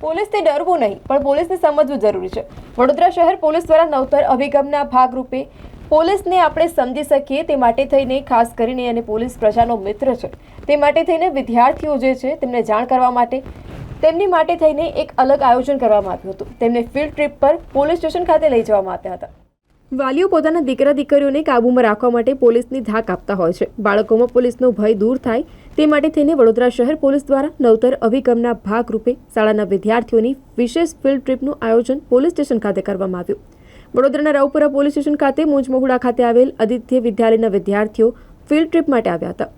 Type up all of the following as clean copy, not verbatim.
પોલીસથી ડરવું નહીં, પણ પોલીસને સમજવું જરૂરી છે। વડોદરા શહેર પોલીસ દ્વારા નવતર અભિગમના ભાગરૂપે પોલીસને આપણે સમજી શકીએ તે માટે થઈને ખાસ કરીને અને પોલીસ પ્રજાનો મિત્ર છે તે માટે થઈને વિદ્યાર્થીઓ જે છે તેમને જાણ કરવા માટે તેમની માટે થઈને એક અલગ આયોજન કરવામાં આવ્યું હતું। તેમને ફિલ્ડ ટ્રીપ પર પોલીસ સ્ટેશન ખાતે લઈ જવામાં આવ્યા હતા। વાલીઓ પોતાના દીકરા દીકરીઓને કાબૂમાં રાખવા માટે પોલીસની ધાક આપતા હોય છે। બાળકોમાં પોલીસનો ભય દૂર થાય તે માટે થઈને વડોદરા શહેર પોલીસ દ્વારા નવતર અભિગમના ભાગરૂપે શાળાના વિદ્યાર્થીઓની વિશેષ ફિલ્ડ ટ્રીપનું આયોજન પોલીસ સ્ટેશન ખાતે કરવામાં આવ્યું। વડોદરાના રાવપુરા પોલીસ સ્ટેશન ખાતે મુંજમહુડા ખાતે આવેલ આદિત્ય વિદ્યાલયના વિદ્યાર્થીઓ ફિલ્ડ ટ્રીપ માટે આવ્યા હતા।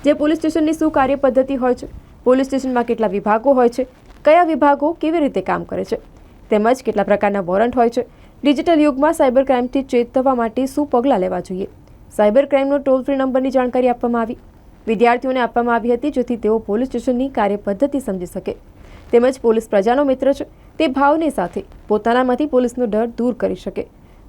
જે પોલીસ સ્ટેશનની શું કાર્ય પદ્ધતિ હોય છે, પોલીસ સ્ટેશનમાં કેટલા વિભાગો હોય છે, કયા વિભાગો કેવી રીતે કામ કરે છે, તેમજ કેટલા પ્રકારના વોરંટ હોય છે, ડિજિટલ યુગમાં સાયબર ક્રાઇમથી ચેતવવા માટે શું પગલાં લેવા જોઈએ, સાયબર ક્રાઇમનો ટોલ ફ્રી નંબરની જાણકારી આપવામાં આવી વિદ્યાર્થીઓને આપવામાં આવી હતી, જેથી તેઓ પોલીસ સ્ટેશનની કાર્ય પદ્ધતિ સમજી શકે તેમજ પોલીસ પ્રજાનો મિત્ર છે તે ભાવની સાથે પોતાનામાંથી પોલીસનો ડર દૂર કરી શકે,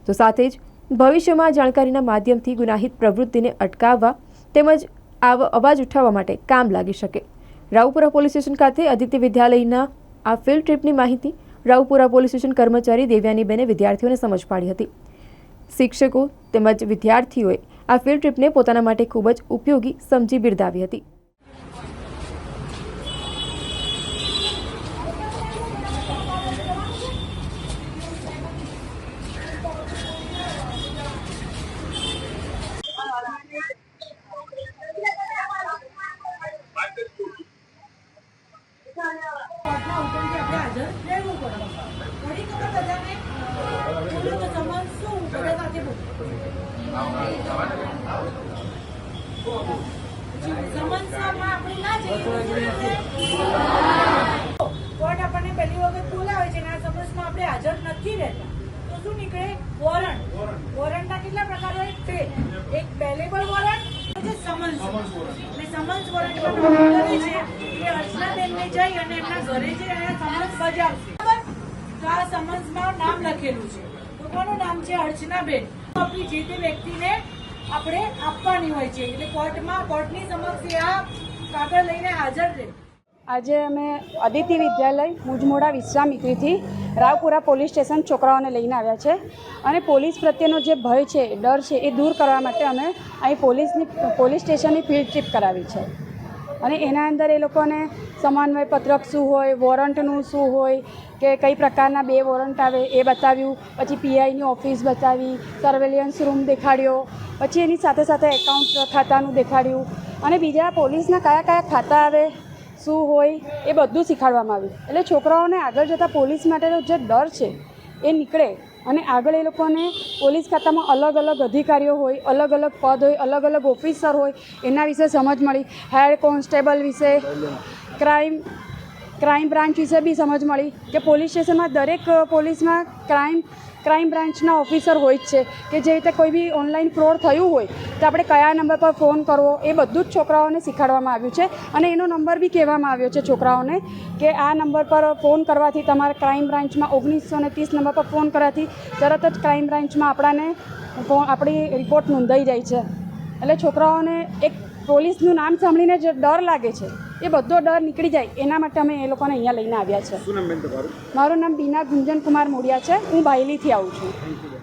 તો સાથે જ ભવિષ્યમાં જાણકારીના માધ્યમથી ગુનાહિત પ્રવૃત્તિને અટકાવવા તેમજ અવાજ ઉઠાવવા માટે કામ લાગી શકે। રાવપુરા પોલીસ સ્ટેશન ખાતે આદિત્ય વિદ્યાલયના આ ફિલ્ડ ટ્રીપની માહિતી રાવપુરા પોલીસ સ્ટેશન કર્મચારી દેવ્યાનીબેને વિદ્યાર્થીઓને સમજ પાડી હતી। શિક્ષકો તેમજ વિદ્યાર્થીઓએ આ ફિલ્ડ ટ્રીપને પોતાના માટે ખૂબ જ ઉપયોગી સમજી બિરદાવી હતી। કોર્ટ આપણને પહેલી વખત બોલાવે છે અને આ સમન્સમાં આપણે હાજર નથી રહેતા તો શું નીકળે? વોરંટ। વોરંટના કેટલા પ્રકાર હોય? બે, એક બેલેબલ વોરંટ અને સમન્સ અને સમન્સ વોરંટમાં નોંધ કરે છે કે અર્ચનાબેનને જઈ અને એમના ઘરે જઈ અને સમન્સ બજાવશે, બરાબર? તો આ સમન્સમાં નામ લખેલું છે, તો કોનું નામ છે? અર્ચનાબેન। આપણી જે તે વ્યક્તિને આપણે આપવાની હોય છે, એટલે કોર્ટની સમક્ષ આ કાગળ લઈને હાજર રહે। આજે અમે આદિત્ય વિદ્યાલય મુંજમહુડા વિશ્વામિત્રીથી રાવપુરા પોલીસ સ્ટેશન છોકરાઓને લઈને આવ્યા છે અને પોલીસ પ્રત્યેનો જે ભય છે, ડર છે એ દૂર કરવા માટે અમે અહીં પોલીસ સ્ટેશનની ફિલ્ડ ટ્રીપ કરાવી છે અને એના અંદર એ લોકોને સમન્વય પત્રક શું હોય, વોરંટનું શું હોય કે કઈ પ્રકારના બે વોરંટ આવે એ બતાવ્યું, પછી પીઆઈની ઓફિસ બતાવી, સર્વેલિયન્સ રૂમ દેખાડ્યો, પછી એની સાથે સાથે એકાઉન્ટ ખાતાનું દેખાડ્યું અને બીજા પોલીસના કયા કયા ખાતા આવે શું હોય એ બધું શીખવાડવામાં આવ્યું। એટલે છોકરાઓને આગળ જતાં પોલીસ માટેનો જે ડર છે એ નીકળે અને આગળ એ લોકોને પોલીસ ખાતામાં અલગ અલગ અધિકારીઓ હોય, અલગ અલગ પદ હોય, અલગ અલગ ઓફિસર હોય એના વિશે સમજ મળી, હેડ કોન્સ્ટેબલ વિશે, ક્રાઇમ બ્રાન્ચ વિશે બી સમજ મળી કે પોલીસ સ્ટેશનમાં દરેક પોલીસમાં ક્રાઇમ બ્રાન્ચના ઓફિસર હોય જ છે કે જે રીતે કોઈ બી ઓનલાઈન ફ્રોડ થયું હોય તો આપણે કયા નંબર પર ફોન કરવો એ બધું જ છોકરાઓને શીખવાડવામાં આવ્યું છે અને એનો નંબર બી કહેવામાં આવ્યો છે છોકરાઓને કે આ નંબર પર ફોન કરવાથી તમારે ક્રાઇમ બ્રાન્ચમાં 1930 નંબર પર ફોન કરવાથી તરત જ ક્રાઇમ બ્રાન્ચમાં આપણી રિપોર્ટ નોંધાઈ જાય છે। એટલે છોકરાઓને એક પોલીસનું નામ સાંભળીને જે ડર લાગે છે એ બધો ડર નીકળી જાય એના માટે અમે એ લોકોને અહીંયા લઈને આવ્યા છે। શું નામ બેન તમારું? મારું નામ બીના ગુંજન કુમાર મોડિયા છે, હું બાયલીથી આવું છું।